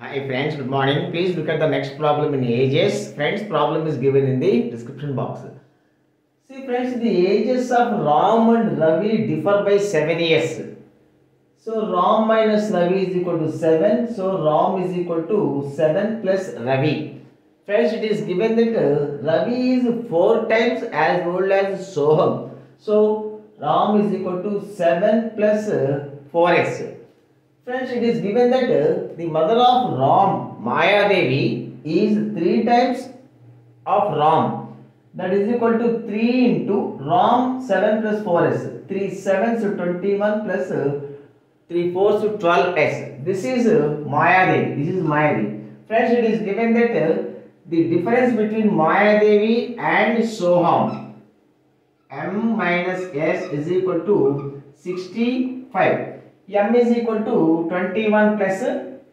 Hi friends, good morning. Please look at the next problem in ages. Friends, problem is given in the description box. See friends, the ages of Ram and Ravi differ by 7 years. So Ram minus Ravi is equal to 7. So Ram is equal to 7 plus Ravi. Friends, it is given that Ravi is 4 times as old as Soham. So Ram is equal to 7 plus 4s. Friends, it is given that the mother of Ram, Maya Devi, is 3 times of Ram. That is equal to 3 into Ram 7 plus 4s. 3 7s to 21 plus 3 4s to 12s. This is Maya Devi. This is Maya Devi. Friends, it is given that the difference between Maya Devi and Soham, M minus S is equal to 65. M is equal to 21 plus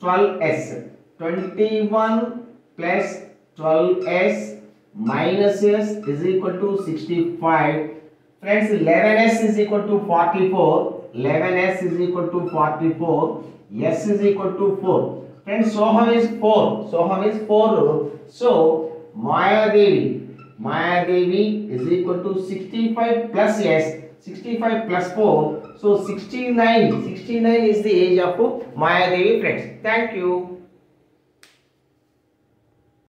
12s. 21 plus 12s minus s is equal to 65. Friends, 11s is equal to 44. 11s is equal to 44. S is equal to 4. Friends, Soham is 4. Soham is 4. So, Maya Devi is equal to 65 plus s. 65 plus 4. So 69 is the age of Maya Devi, friends. Thank you.